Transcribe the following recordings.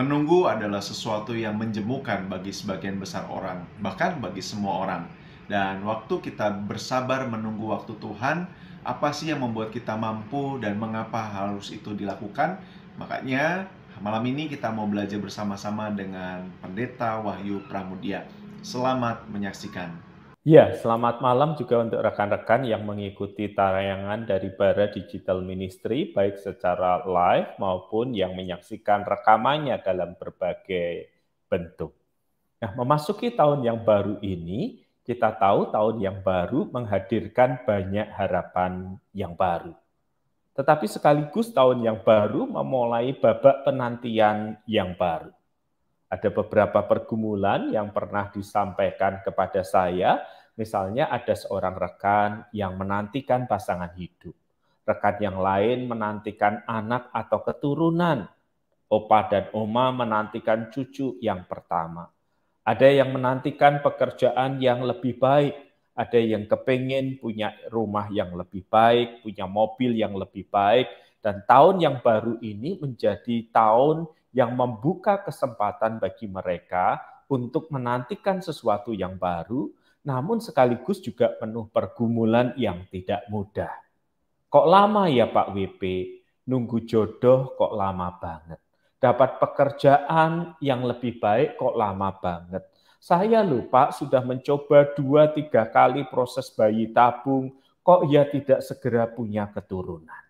Menunggu adalah sesuatu yang menjemukan bagi sebagian besar orang, bahkan bagi semua orang. Dan waktu kita bersabar menunggu waktu Tuhan, apa sih yang membuat kita mampu dan mengapa harus itu dilakukan? Makanya malam ini kita mau belajar bersama-sama dengan Pendeta Wahyu Pramudia. Selamat menyaksikan. Ya, selamat malam juga untuk rekan-rekan yang mengikuti tayangan dari Bara Digital Ministry, baik secara live maupun yang menyaksikan rekamannya dalam berbagai bentuk. Nah, memasuki tahun yang baru ini, kita tahu tahun yang baru menghadirkan banyak harapan yang baru. Tetapi sekaligus tahun yang baru memulai babak penantian yang baru. Ada beberapa pergumulan yang pernah disampaikan kepada saya, misalnya ada seorang rekan yang menantikan pasangan hidup. Rekan yang lain menantikan anak atau keturunan. Opa dan oma menantikan cucu yang pertama. Ada yang menantikan pekerjaan yang lebih baik. Ada yang kepengen punya rumah yang lebih baik, punya mobil yang lebih baik. Dan tahun yang baru ini menjadi tahun yang membuka kesempatan bagi mereka untuk menantikan sesuatu yang baru, namun sekaligus juga penuh pergumulan yang tidak mudah. Kok lama ya Pak WP? Nunggu jodoh kok lama banget. Dapat pekerjaan yang lebih baik kok lama banget. Saya loh Pak sudah mencoba 2-3 kali proses bayi tabung, kok ya tidak segera punya keturunan.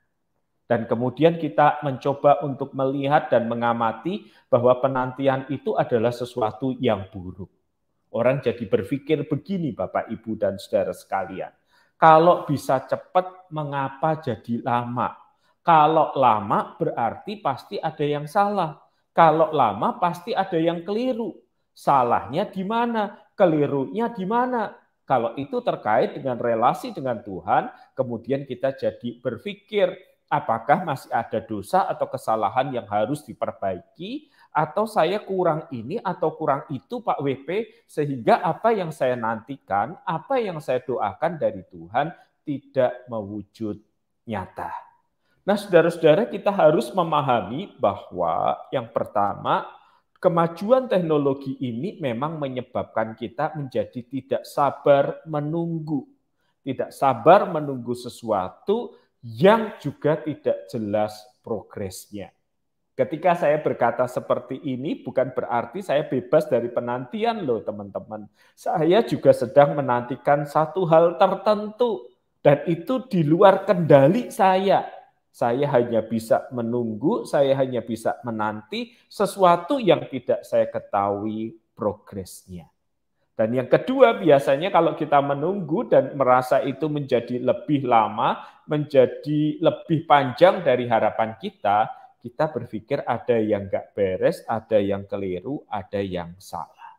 Dan kemudian kita mencoba untuk melihat dan mengamati bahwa penantian itu adalah sesuatu yang buruk. Orang jadi berpikir begini Bapak, Ibu, dan saudara sekalian. Kalau bisa cepat, mengapa jadi lama? Kalau lama berarti pasti ada yang salah. Kalau lama pasti ada yang keliru. Salahnya di mana? Kelirunya di mana? Kalau itu terkait dengan relasi dengan Tuhan, kemudian kita jadi berpikir, apakah masih ada dosa atau kesalahan yang harus diperbaiki, atau saya kurang ini atau kurang itu Pak WP, sehingga apa yang saya nantikan, apa yang saya doakan dari Tuhan tidak mewujud nyata. Nah, saudara-saudara, kita harus memahami bahwa yang pertama, kemajuan teknologi ini memang menyebabkan kita menjadi tidak sabar menunggu. Tidak sabar menunggu sesuatu yang juga tidak jelas progresnya. Ketika saya berkata seperti ini, bukan berarti saya bebas dari penantian loh teman-teman. Saya juga sedang menantikan satu hal tertentu, dan itu di luar kendali saya. Saya hanya bisa menunggu, saya hanya bisa menanti sesuatu yang tidak saya ketahui progresnya. Dan yang kedua, biasanya kalau kita menunggu dan merasa itu menjadi lebih lama, menjadi lebih panjang dari harapan kita berpikir ada yang nggak beres, ada yang keliru, ada yang salah.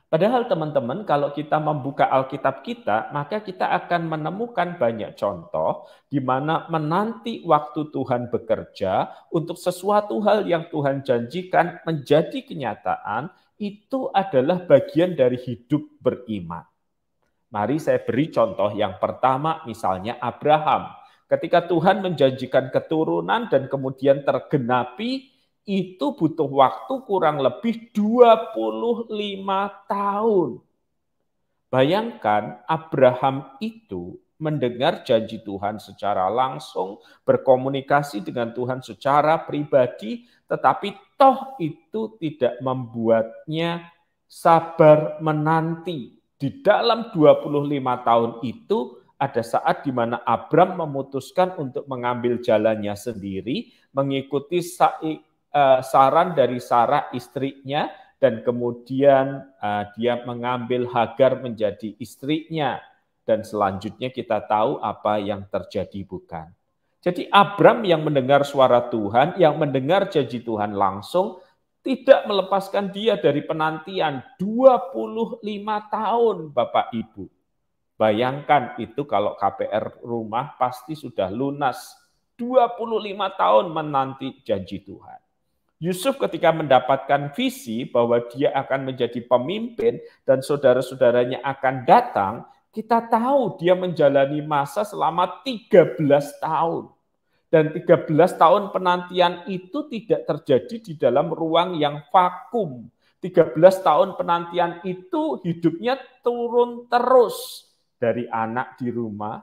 Padahal teman-teman, kalau kita membuka Alkitab kita, maka kita akan menemukan banyak contoh di mana menanti waktu Tuhan bekerja untuk sesuatu hal yang Tuhan janjikan menjadi kenyataan, itu adalah bagian dari hidup beriman. Mari saya beri contoh yang pertama, misalnya Abraham. Ketika Tuhan menjanjikan keturunan dan kemudian tergenapi, itu butuh waktu kurang lebih 25 tahun. Bayangkan Abraham itu mendengar janji Tuhan secara langsung, berkomunikasi dengan Tuhan secara pribadi, tetapi toh itu tidak membuatnya sabar menanti. Di dalam 25 tahun itu ada saat di mana Abram memutuskan untuk mengambil jalannya sendiri, mengikuti saran dari Sarah istrinya, dan kemudian dia mengambil Hagar menjadi istrinya, dan selanjutnya kita tahu apa yang terjadi, bukan? Jadi Abram yang mendengar suara Tuhan, yang mendengar janji Tuhan langsung, tidak melepaskan dia dari penantian 25 tahun, Bapak Ibu. Bayangkan itu kalau KPR rumah pasti sudah lunas. 25 tahun menanti janji Tuhan. Yusuf ketika mendapatkan visi bahwa dia akan menjadi pemimpin dan saudara-saudaranya akan datang, kita tahu dia menjalani masa selama 13 tahun. Dan 13 tahun penantian itu tidak terjadi di dalam ruang yang vakum. 13 tahun penantian itu hidupnya turun terus. Dari anak di rumah,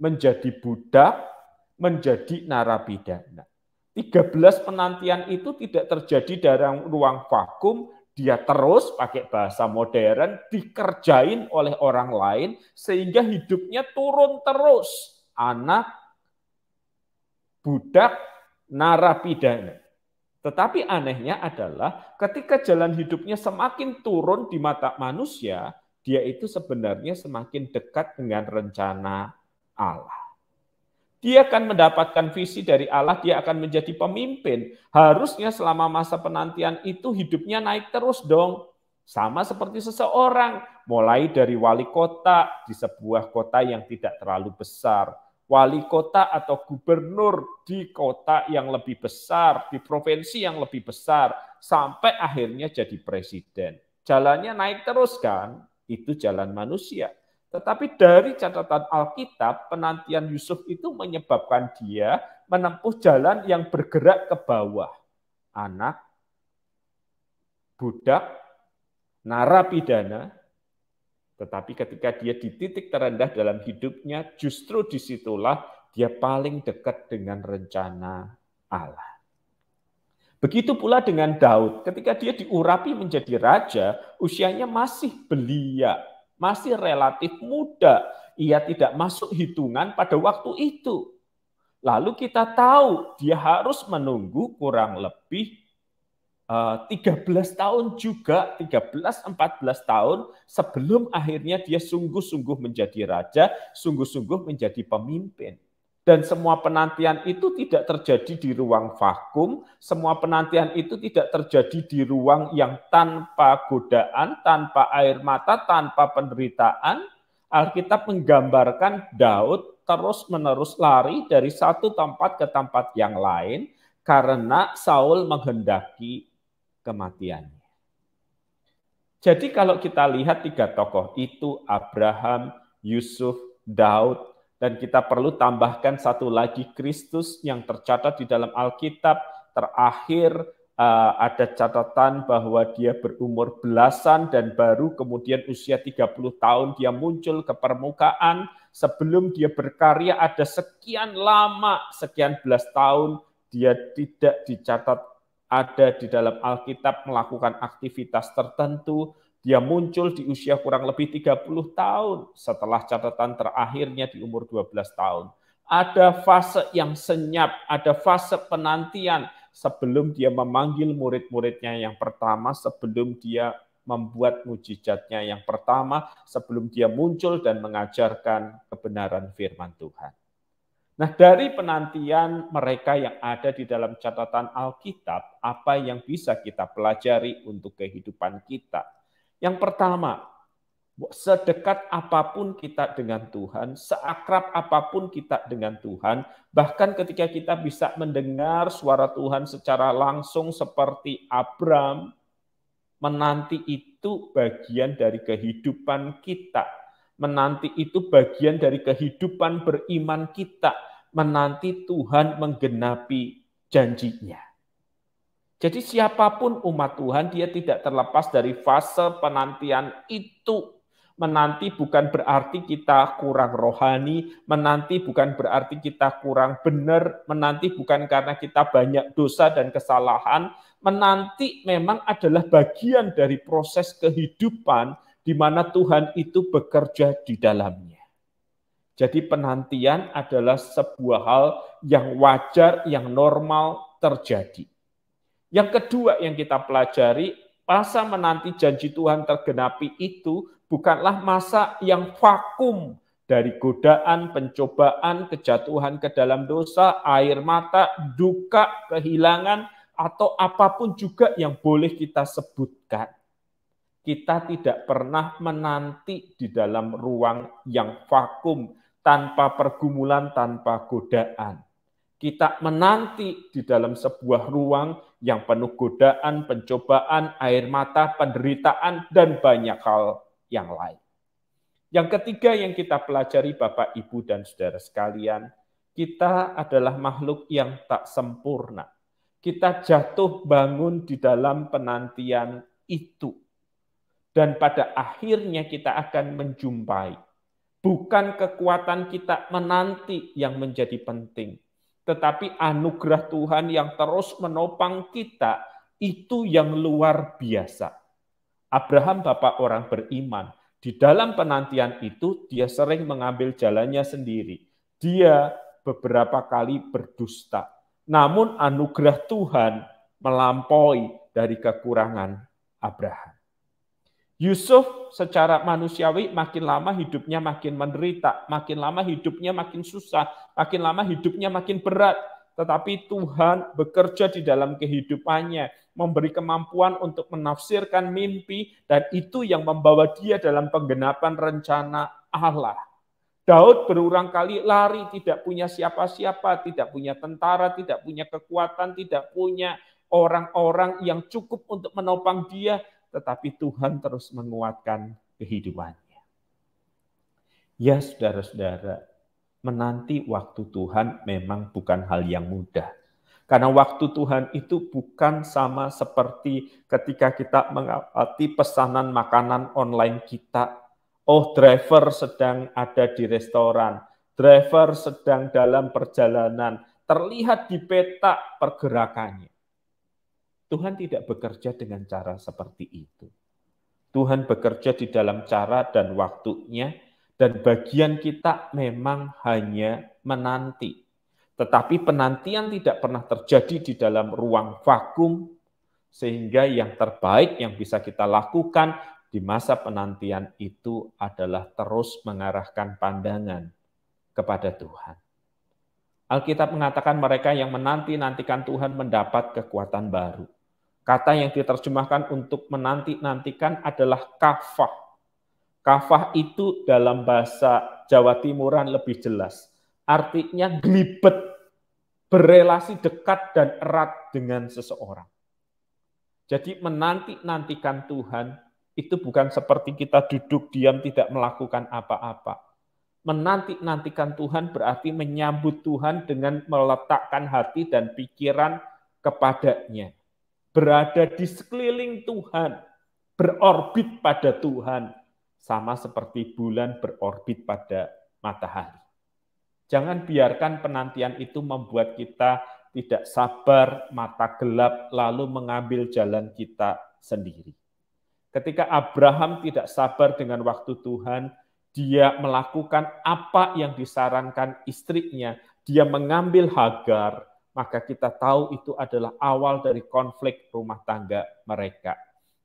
menjadi budak, menjadi narapidana. 13 penantian itu tidak terjadi dalam ruang vakum, dia terus pakai bahasa modern dikerjain oleh orang lain sehingga hidupnya turun terus. Anak, budak, narapidana. Tetapi anehnya adalah ketika jalan hidupnya semakin turun di mata manusia, dia itu sebenarnya semakin dekat dengan rencana Allah. Dia akan mendapatkan visi dari Allah, dia akan menjadi pemimpin. Harusnya selama masa penantian itu hidupnya naik terus dong. Sama seperti seseorang, mulai dari wali kota di sebuah kota yang tidak terlalu besar, wali kota atau gubernur di kota yang lebih besar, di provinsi yang lebih besar, sampai akhirnya jadi presiden. Jalannya naik terus kan? Itu jalan manusia. Tetapi dari catatan Alkitab, penantian Yusuf itu menyebabkan dia menempuh jalan yang bergerak ke bawah. Anak, budak, narapidana, tetapi ketika dia di titik terendah dalam hidupnya, justru disitulah dia paling dekat dengan rencana Allah. Begitu pula dengan Daud, ketika dia diurapi menjadi raja, usianya masih belia, masih relatif muda. Ia tidak masuk hitungan pada waktu itu. Lalu kita tahu dia harus menunggu kurang lebih 13 tahun juga, 13-14 tahun sebelum akhirnya dia sungguh-sungguh menjadi raja, sungguh-sungguh menjadi pemimpin. Dan semua penantian itu tidak terjadi di ruang vakum, semua penantian itu tidak terjadi di ruang yang tanpa godaan, tanpa air mata, tanpa penderitaan. Alkitab menggambarkan Daud terus-menerus lari dari satu tempat ke tempat yang lain karena Saul menghendaki kematiannya. Jadi kalau kita lihat tiga tokoh itu, Abraham, Yusuf, Daud, dan kita perlu tambahkan satu lagi Kristus yang tercatat di dalam Alkitab. Terakhir ada catatan bahwa dia berumur belasan dan baru kemudian usia 30 tahun dia muncul ke permukaan. Sebelum dia berkarya ada sekian lama, sekian belas tahun dia tidak dicatat ada di dalam Alkitab melakukan aktivitas tertentu. Dia muncul di usia kurang lebih 30 tahun setelah catatan terakhirnya di umur 12 tahun. Ada fase yang senyap, ada fase penantian sebelum dia memanggil murid-muridnya yang pertama, sebelum dia membuat mujizatnya yang pertama, sebelum dia muncul dan mengajarkan kebenaran firman Tuhan. Nah, dari penantian mereka yang ada di dalam catatan Alkitab, apa yang bisa kita pelajari untuk kehidupan kita? Yang pertama, sedekat apapun kita dengan Tuhan, seakrab apapun kita dengan Tuhan, bahkan ketika kita bisa mendengar suara Tuhan secara langsung seperti Abram, menanti itu bagian dari kehidupan kita. Menanti itu bagian dari kehidupan beriman kita. Menanti Tuhan menggenapi janjinya. Jadi siapapun umat Tuhan, dia tidak terlepas dari fase penantian itu. Menanti bukan berarti kita kurang rohani, menanti bukan berarti kita kurang benar, menanti bukan karena kita banyak dosa dan kesalahan, menanti memang adalah bagian dari proses kehidupan di mana Tuhan itu bekerja di dalamnya. Jadi penantian adalah sebuah hal yang wajar, yang normal terjadi. Yang kedua yang kita pelajari, masa menanti janji Tuhan tergenapi itu bukanlah masa yang vakum dari godaan, pencobaan, kejatuhan ke dalam dosa, air mata, duka, kehilangan, atau apapun juga yang boleh kita sebutkan. Kita tidak pernah menanti di dalam ruang yang vakum, tanpa pergumulan, tanpa godaan. Kita menanti di dalam sebuah ruang yang penuh godaan, pencobaan, air mata, penderitaan, dan banyak hal yang lain. Yang ketiga yang kita pelajari Bapak, Ibu, dan saudara sekalian, kita adalah makhluk yang tak sempurna. Kita jatuh bangun di dalam penantian itu. Dan pada akhirnya kita akan menjumpai. Bukan kekuatan kita menanti yang menjadi penting, tetapi anugerah Tuhan yang terus menopang kita, itu yang luar biasa. Abraham, bapak orang beriman, di dalam penantian itu dia sering mengambil jalannya sendiri. Dia beberapa kali berdusta. Namun anugerah Tuhan melampaui dari kekurangan Abraham. Yusuf secara manusiawi makin lama hidupnya makin menderita, makin lama hidupnya makin susah, makin lama hidupnya makin berat. Tetapi Tuhan bekerja di dalam kehidupannya, memberi kemampuan untuk menafsirkan mimpi, dan itu yang membawa dia dalam penggenapan rencana Allah. Daud berulang kali lari, tidak punya siapa-siapa, tidak punya tentara, tidak punya kekuatan, tidak punya orang-orang yang cukup untuk menopang dia, tetapi Tuhan terus menguatkan kehidupannya. Ya saudara-saudara, menanti waktu Tuhan memang bukan hal yang mudah. Karena waktu Tuhan itu bukan sama seperti ketika kita mengawati pesanan makanan online kita. Oh, driver sedang ada di restoran, driver sedang dalam perjalanan, terlihat di peta pergerakannya. Tuhan tidak bekerja dengan cara seperti itu. Tuhan bekerja di dalam cara dan waktunya, dan bagian kita memang hanya menanti. Tetapi penantian tidak pernah terjadi di dalam ruang vakum, sehingga yang terbaik yang bisa kita lakukan di masa penantian itu adalah terus mengarahkan pandangan kepada Tuhan. Alkitab mengatakan mereka yang menanti-nantikan Tuhan mendapat kekuatan baru. Kata yang diterjemahkan untuk menanti-nantikan adalah kafah. Kafah itu dalam bahasa Jawa Timuran lebih jelas. Artinya glibet, berelasi dekat dan erat dengan seseorang. Jadi menanti-nantikan Tuhan itu bukan seperti kita duduk diam tidak melakukan apa-apa. Menanti-nantikan Tuhan berarti menyambut Tuhan dengan meletakkan hati dan pikiran kepadanya. Berada di sekeliling Tuhan, berorbit pada Tuhan, sama seperti bulan berorbit pada matahari. Jangan biarkan penantian itu membuat kita tidak sabar, mata gelap, lalu mengambil jalan kita sendiri. Ketika Abraham tidak sabar dengan waktu Tuhan, dia melakukan apa yang disarankan istrinya, dia mengambil Hagar, maka kita tahu itu adalah awal dari konflik rumah tangga mereka.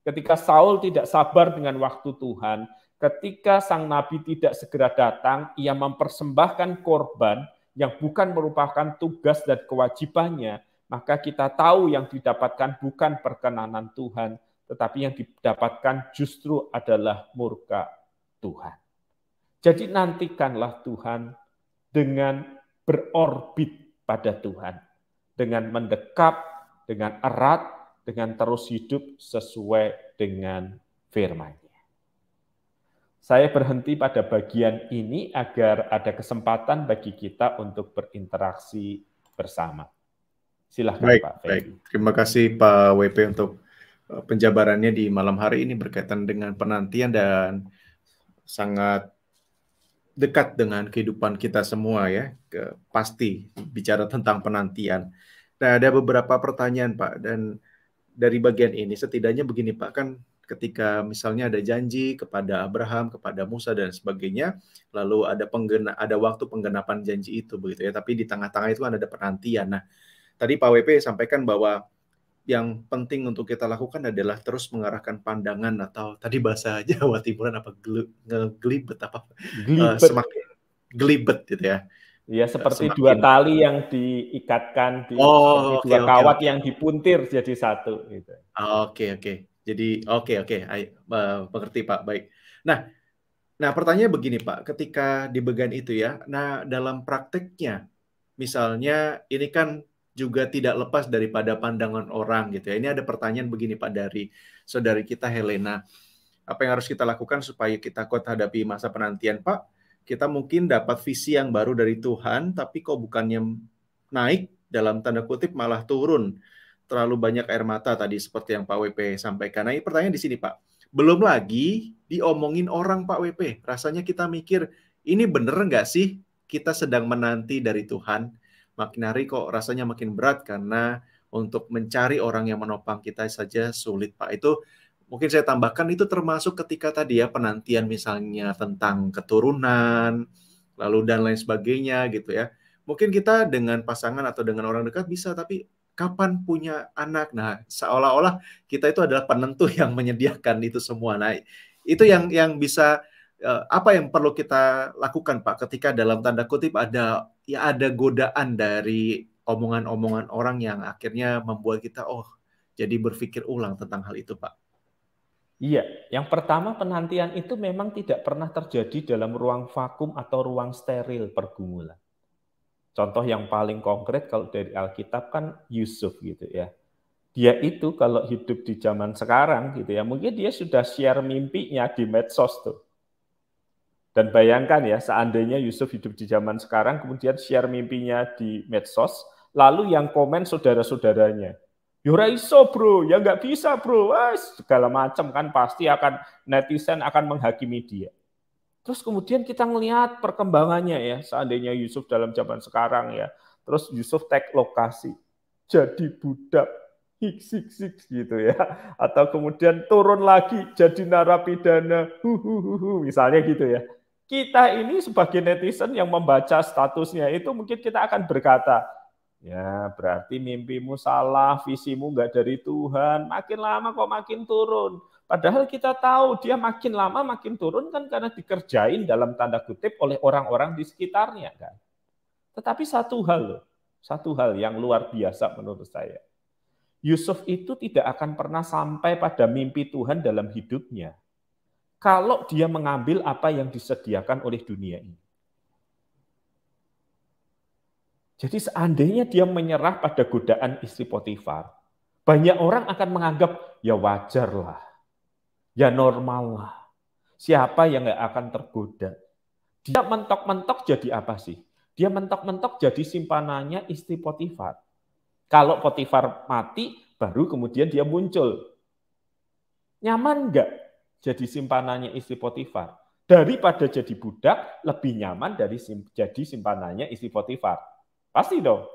Ketika Saul tidak sabar dengan waktu Tuhan, ketika sang nabi tidak segera datang, ia mempersembahkan korban yang bukan merupakan tugas dan kewajibannya, maka kita tahu yang didapatkan bukan perkenanan Tuhan, tetapi yang didapatkan justru adalah murka Tuhan. Jadi nantikanlah Tuhan dengan berorbit pada Tuhan, dengan mendekap, dengan erat, dengan terus hidup sesuai dengan firman-Nya. Saya berhenti pada bagian ini agar ada kesempatan bagi kita untuk berinteraksi bersama. Silakan Baik, Pak baik. Ferry. Terima kasih Pak WP untuk penjabarannya di malam hari ini berkaitan dengan penantian dan sangat dekat dengan kehidupan kita semua ya, pasti bicara tentang penantian. Nah, ada beberapa pertanyaan Pak, dan dari bagian ini setidaknya begini Pak, kan ketika misalnya ada janji kepada Abraham, kepada Musa dan sebagainya, lalu ada waktu penggenapan janji itu begitu ya, tapi di tengah-tengah itu kan ada penantian. Nah, tadi Pak WP sampaikan bahwa yang penting untuk kita lakukan adalah terus mengarahkan pandangan, atau tadi bahasa Jawa Timuran apa, ngeglibet apa, semakin gelibet gitu ya. Ya, seperti dua tali yang diikatkan, seperti dua kawat yang dipuntir jadi satu. Gitu. Oke. Jadi oke, mengerti Pak. Baik. Nah pertanyaannya begini Pak, ketika di bagian itu ya, nah dalam prakteknya, misalnya ini kan juga tidak lepas daripada pandangan orang gitu ya. Ini ada pertanyaan begini Pak dari saudari kita Helena. Apa yang harus kita lakukan supaya kita kuat hadapi masa penantian Pak? kita mungkin dapat visi yang baru dari Tuhan, tapi kok bukannya naik, dalam tanda kutip malah turun. Terlalu banyak air mata tadi seperti yang Pak WP sampaikan. Nah, ini pertanyaan di sini, Pak. Belum lagi diomongin orang, Pak WP. Rasanya kita mikir, ini bener nggak sih kita sedang menanti dari Tuhan? Makin hari kok rasanya makin berat karena untuk mencari orang yang menopang kita saja sulit, Pak. Itu mungkin saya tambahkan itu termasuk ketika tadi ya penantian misalnya tentang keturunan, lalu dan lain sebagainya gitu ya. Mungkin kita dengan pasangan atau dengan orang dekat bisa, tapi kapan punya anak? Nah, seolah-olah kita itu adalah penentu yang menyediakan itu semua. Nah, itu yang bisa apa yang perlu kita lakukan, Pak, ketika dalam tanda kutip ada godaan dari omongan-omongan orang yang akhirnya membuat kita jadi berpikir ulang tentang hal itu, Pak. Iya, yang pertama penantian itu memang tidak pernah terjadi dalam ruang vakum atau ruang steril pergumulan. Contoh yang paling konkret kalau dari Alkitab kan Yusuf gitu ya. Dia itu kalau hidup di zaman sekarang gitu ya, mungkin dia sudah share mimpinya di medsos tuh. Dan bayangkan ya, seandainya Yusuf hidup di zaman sekarang, kemudian share mimpinya di medsos, lalu yang komen saudara-saudaranya. Yora iso bro, ya nggak bisa bro, segala macam kan pasti akan netizen akan menghakimi dia. Terus kemudian kita ngelihat perkembangannya ya, seandainya Yusuf dalam zaman sekarang ya, terus Yusuf tag lokasi, jadi budak, hiks gitu ya, atau kemudian turun lagi jadi narapidana, misalnya gitu ya. Kita ini sebagai netizen yang membaca statusnya itu mungkin kita akan berkata, ya berarti mimpimu salah, visimu nggak dari Tuhan, makin lama kok makin turun. Padahal kita tahu dia makin lama makin turun kan karena dikerjain dalam tanda kutip oleh orang-orang di sekitarnya kan. Tetapi satu hal yang luar biasa menurut saya. Yusuf itu tidak akan pernah sampai pada mimpi Tuhan dalam hidupnya kalau dia mengambil apa yang disediakan oleh dunia ini. Jadi seandainya dia menyerah pada godaan istri Potifar, banyak orang akan menganggap ya wajar lah, ya normal lah. Siapa yang nggak akan tergoda? Dia mentok-mentok jadi apa sih? Dia mentok-mentok jadi simpanannya istri Potifar. Kalau Potifar mati, baru kemudian dia muncul. Nyaman nggak jadi simpanannya istri Potifar? Daripada jadi budak, lebih nyaman dari jadi simpanannya istri Potifar. Pasti dong.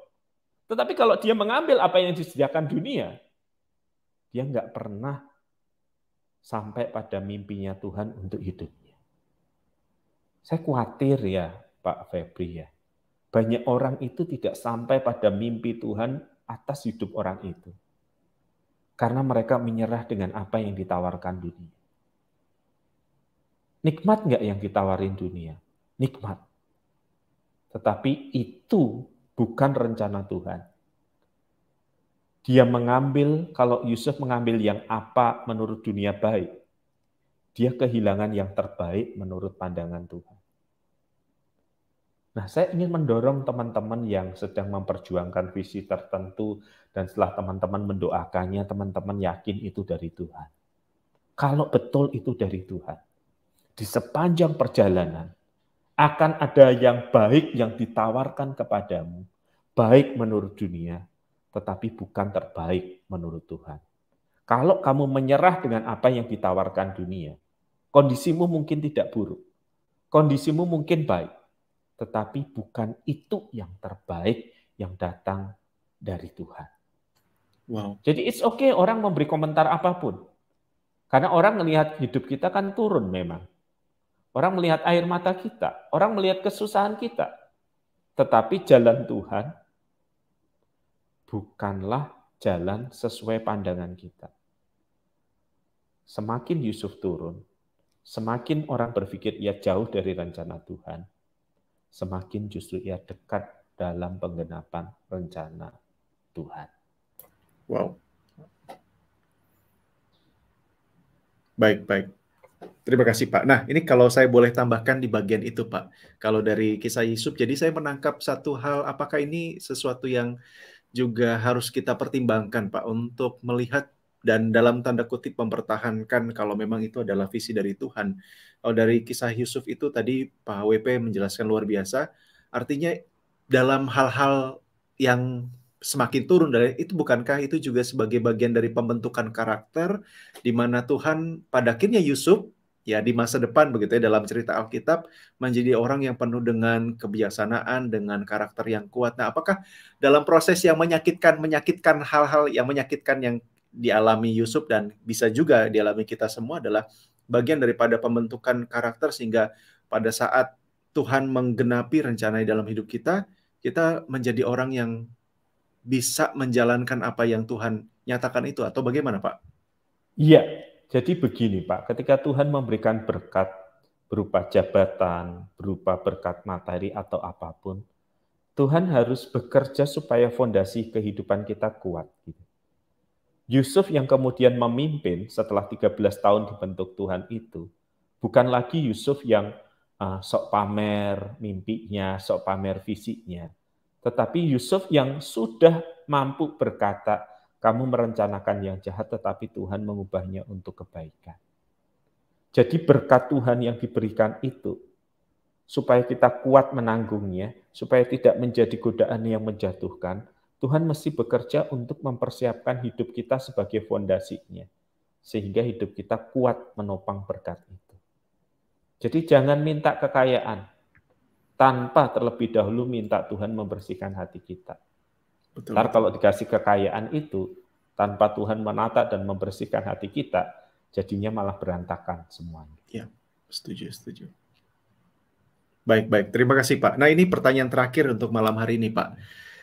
Tetapi kalau dia mengambil apa yang disediakan dunia, dia nggak pernah sampai pada mimpinya Tuhan untuk hidupnya. Saya khawatir ya Pak Febri ya, banyak orang itu tidak sampai pada mimpi Tuhan atas hidup orang itu. Karena mereka menyerah dengan apa yang ditawarkan dunia. Nikmat nggak yang ditawarin dunia? Nikmat. Tetapi itu bukan rencana Tuhan. Dia mengambil, kalau Yusuf mengambil yang apa menurut dunia baik, dia kehilangan yang terbaik menurut pandangan Tuhan. Nah, saya ingin mendorong teman-teman yang sedang memperjuangkan visi tertentu dan setelah teman-teman mendoakannya, teman-teman yakin itu dari Tuhan. Kalau betul itu dari Tuhan, di sepanjang perjalanan akan ada yang baik yang ditawarkan kepadamu, baik menurut dunia, tetapi bukan terbaik menurut Tuhan. Kalau kamu menyerah dengan apa yang ditawarkan dunia, kondisimu mungkin tidak buruk, kondisimu mungkin baik, tetapi bukan itu yang terbaik yang datang dari Tuhan. Wow. Jadi it's okay orang memberi komentar apapun. Karena orang melihat hidup kita kan turun memang. Orang melihat air mata kita, orang melihat kesusahan kita. Tetapi jalan Tuhan bukanlah jalan sesuai pandangan kita. Semakin Yusuf turun, semakin orang berpikir ia jauh dari rencana Tuhan, semakin justru ia dekat dalam penggenapan rencana Tuhan. Wow. Baik. Terima kasih Pak. Nah, ini kalau saya boleh tambahkan di bagian itu Pak. Kalau dari kisah Yusuf, jadi saya menangkap satu hal, apakah ini sesuatu yang juga harus kita pertimbangkan Pak, untuk melihat dan dalam tanda kutip mempertahankan kalau memang itu adalah visi dari Tuhan. Kalau dari kisah Yusuf itu tadi Pak WP menjelaskan luar biasa, artinya dalam hal-hal yang semakin turun dari itu, bukankah itu juga sebagai bagian dari pembentukan karakter di mana Tuhan pada akhirnya Yusuf ya di masa depan begitu ya dalam cerita Alkitab menjadi orang yang penuh dengan kebijaksanaan, dengan karakter yang kuat. Nah, apakah dalam proses yang menyakitkan hal-hal yang menyakitkan yang dialami Yusuf dan bisa juga dialami kita semua adalah bagian daripada pembentukan karakter sehingga pada saat Tuhan menggenapi rencana dalam hidup kita, kita menjadi orang yang bisa menjalankan apa yang Tuhan nyatakan itu, atau bagaimana, Pak? Iya, jadi begini Pak, ketika Tuhan memberikan berkat berupa jabatan, berupa berkat materi atau apapun, Tuhan harus bekerja supaya fondasi kehidupan kita kuat. Yusuf yang kemudian memimpin setelah 13 tahun dibentuk Tuhan itu, bukan lagi Yusuf yang sok pamer mimpinya, sok pamer visinya, tetapi Yusuf yang sudah mampu berkata, kamu merencanakan yang jahat, tetapi Tuhan mengubahnya untuk kebaikan. Jadi berkat Tuhan yang diberikan itu, supaya kita kuat menanggungnya, supaya tidak menjadi godaan yang menjatuhkan, Tuhan mesti bekerja untuk mempersiapkan hidup kita sebagai fondasinya, sehingga hidup kita kuat menopang berkat itu. Jadi jangan minta kekayaan, tanpa terlebih dahulu minta Tuhan membersihkan hati kita. Ntar kalau dikasih kekayaan itu, tanpa Tuhan menata dan membersihkan hati kita, jadinya malah berantakan semuanya. Ya, setuju. Baik. Terima kasih, Pak. Nah, ini pertanyaan terakhir untuk malam hari ini, Pak.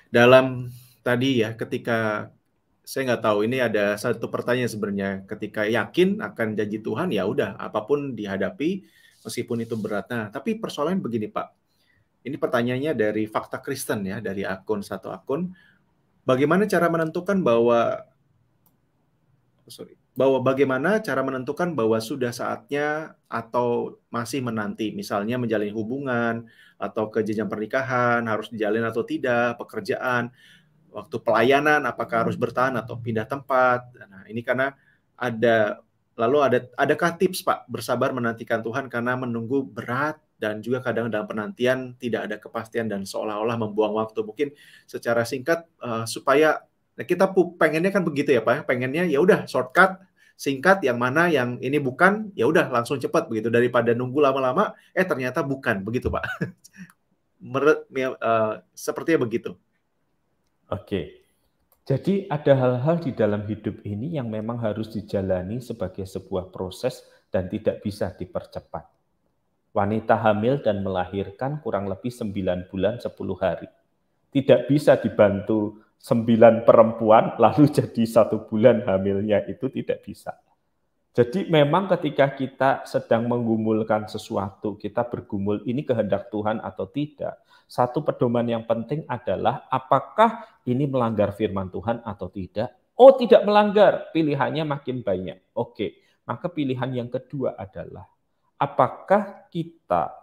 Dalam tadi ya, ketika saya nggak tahu, ini ada satu pertanyaan sebenarnya. Ketika yakin akan janji Tuhan, ya udah, apapun dihadapi, meskipun itu berat. Nah, tapi persoalan begini, Pak. Ini pertanyaannya dari Fakta Kristen ya, dari satu akun. Bagaimana cara menentukan bahwa bagaimana cara menentukan bahwa sudah saatnya atau masih menanti, misalnya menjalin hubungan atau ke jenjang pernikahan harus dijalin atau tidak, pekerjaan, waktu pelayanan apakah harus bertahan atau pindah tempat. Nah, ini karena adakah tips Pak bersabar menantikan Tuhan karena menunggu berat dan juga kadang dalam penantian tidak ada kepastian dan seolah-olah membuang waktu. Mungkin secara singkat supaya kita pengennya kan begitu ya Pak, pengennya ya udah shortcut singkat, yang mana yang ini bukan ya udah langsung cepat begitu daripada nunggu lama-lama ternyata bukan begitu Pak. Sepertinya begitu. Oke. Jadi ada hal-hal di dalam hidup ini yang memang harus dijalani sebagai sebuah proses dan tidak bisa dipercepat. Wanita hamil dan melahirkan kurang lebih 9 bulan 10 hari. Tidak bisa dibantu 9 perempuan lalu jadi 1 bulan hamilnya, itu tidak bisa. Jadi memang ketika kita sedang menggumulkan sesuatu, kita bergumul ini kehendak Tuhan atau tidak, satu pedoman yang penting adalah apakah ini melanggar firman Tuhan atau tidak. Oh, tidak melanggar, pilihannya makin banyak. Oke, maka pilihan yang kedua adalah apakah kita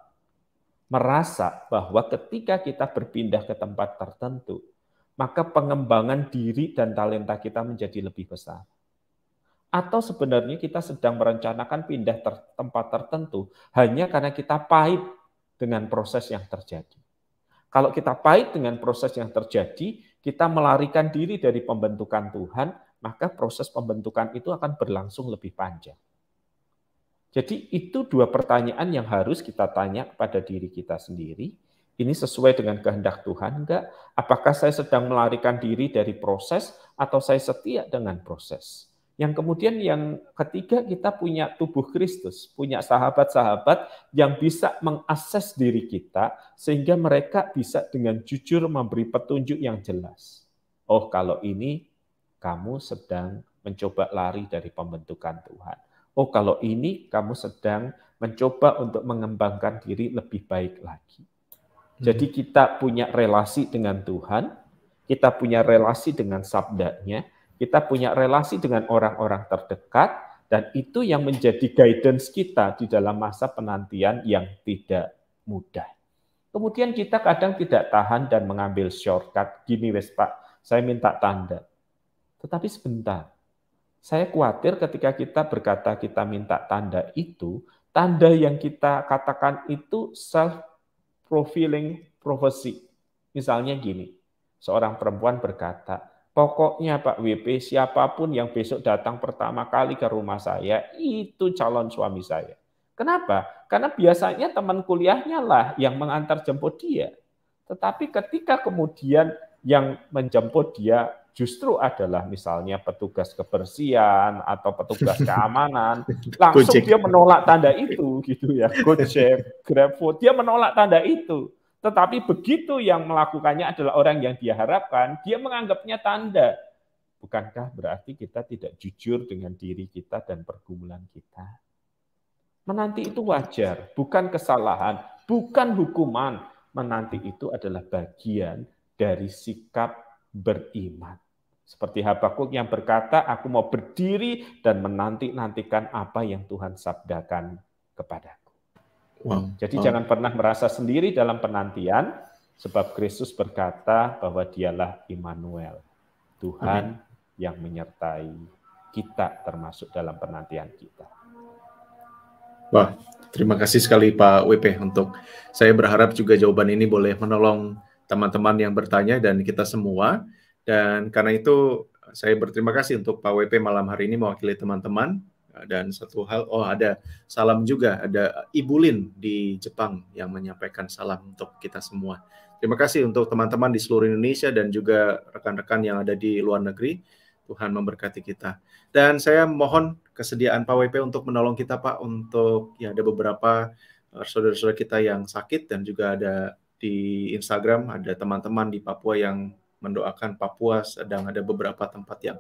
merasa bahwa ketika kita berpindah ke tempat tertentu, maka pengembangan diri dan talenta kita menjadi lebih besar. Atau sebenarnya kita sedang merencanakan pindah tempat tertentu hanya karena kita pahit dengan proses yang terjadi. Kalau kita pahit dengan proses yang terjadi, kita melarikan diri dari pembentukan Tuhan, maka proses pembentukan itu akan berlangsung lebih panjang. Jadi itu dua pertanyaan yang harus kita tanya kepada diri kita sendiri. Ini sesuai dengan kehendak Tuhan enggak? Apakah saya sedang melarikan diri dari proses atau saya setia dengan proses? Yang kemudian yang ketiga, kita punya tubuh Kristus, punya sahabat-sahabat yang bisa mengakses diri kita sehingga mereka bisa dengan jujur memberi petunjuk yang jelas. Oh, kalau ini kamu sedang mencoba lari dari pembentukan Tuhan. Oh, kalau ini kamu sedang mencoba untuk mengembangkan diri lebih baik lagi. Jadi kita punya relasi dengan Tuhan, kita punya relasi dengan sabdanya, kita punya relasi dengan orang-orang terdekat, dan itu yang menjadi guidance kita di dalam masa penantian yang tidak mudah. Kemudian kita kadang tidak tahan dan mengambil shortcut, gini wes Pak, saya minta tanda. Tetapi sebentar, Saya khawatir ketika kita berkata kita minta tanda itu, tanda yang kita katakan itu self-fulfilling prophecy. Misalnya gini, seorang perempuan berkata, pokoknya Pak WP, siapapun yang besok datang pertama kali ke rumah saya, itu calon suami saya. Kenapa? Karena biasanya teman kuliahnya lah yang mengantar jemput dia. Tetapi ketika kemudian yang menjemput dia justru adalah misalnya petugas kebersihan atau petugas keamanan, langsung dia menolak tanda itu, gitu ya. Gojek, GrabFood, dia menolak tanda itu. Tetapi begitu yang melakukannya adalah orang yang dia harapkan, dia menganggapnya tanda. Bukankah berarti kita tidak jujur dengan diri kita dan pergumulan kita? Menanti itu wajar, bukan kesalahan, bukan hukuman. Menanti itu adalah bagian dari sikap beriman. Seperti Habakuk yang berkata, aku mau berdiri dan menanti-nantikan apa yang Tuhan sabdakan kepadaku. Wow. Jadi jangan pernah merasa sendiri dalam penantian, sebab Kristus berkata bahwa dialah Immanuel, Tuhan yang menyertai kita termasuk dalam penantian kita. Wah, terima kasih sekali Pak WP untuk saya berharap juga jawaban ini boleh menolong teman-teman yang bertanya dan kita semua. Dan karena itu saya berterima kasih untuk Pak WP malam hari ini mewakili teman-teman. Dan satu hal, ada salam juga, ada Ibu Lin di Jepang yang menyampaikan salam untuk kita semua. Terima kasih untuk teman-teman di seluruh Indonesia dan juga rekan-rekan yang ada di luar negeri. Tuhan memberkati kita. Dan saya mohon kesediaan Pak WP untuk menolong kita Pak, untuk ya ada beberapa saudara-saudara kita yang sakit dan juga ada di Instagram, ada teman-teman di Papua yang mendoakan Papua, sedang ada beberapa tempat yang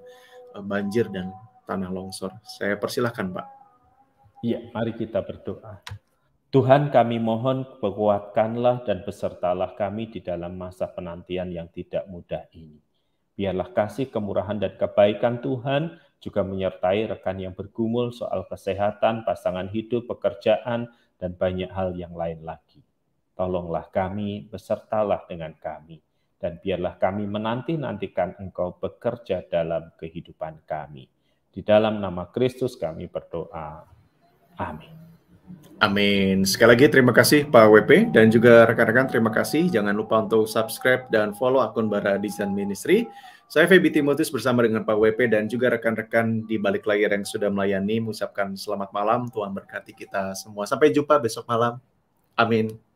banjir dan tanah longsor. Saya persilahkan Pak. Iya, mari kita berdoa. Tuhan, kami mohon kuatkanlah dan besertalah kami di dalam masa penantian yang tidak mudah ini. Biarlah kasih, kemurahan, dan kebaikan Tuhan juga menyertai rekan yang bergumul soal kesehatan, pasangan hidup, pekerjaan, dan banyak hal yang lain lagi. Tolonglah kami, besertalah dengan kami, dan biarlah kami menanti-nantikan Engkau bekerja dalam kehidupan kami. Di dalam nama Kristus kami berdoa. Amin. Amin. Sekali lagi terima kasih Pak WP dan juga rekan-rekan terima kasih. Jangan lupa untuk subscribe dan follow akun Bara Design Ministry. Saya Feby Timotius bersama dengan Pak WP dan juga rekan-rekan di balik layar yang sudah melayani. Mengucapkan selamat malam. Tuhan berkati kita semua. Sampai jumpa besok malam. Amin.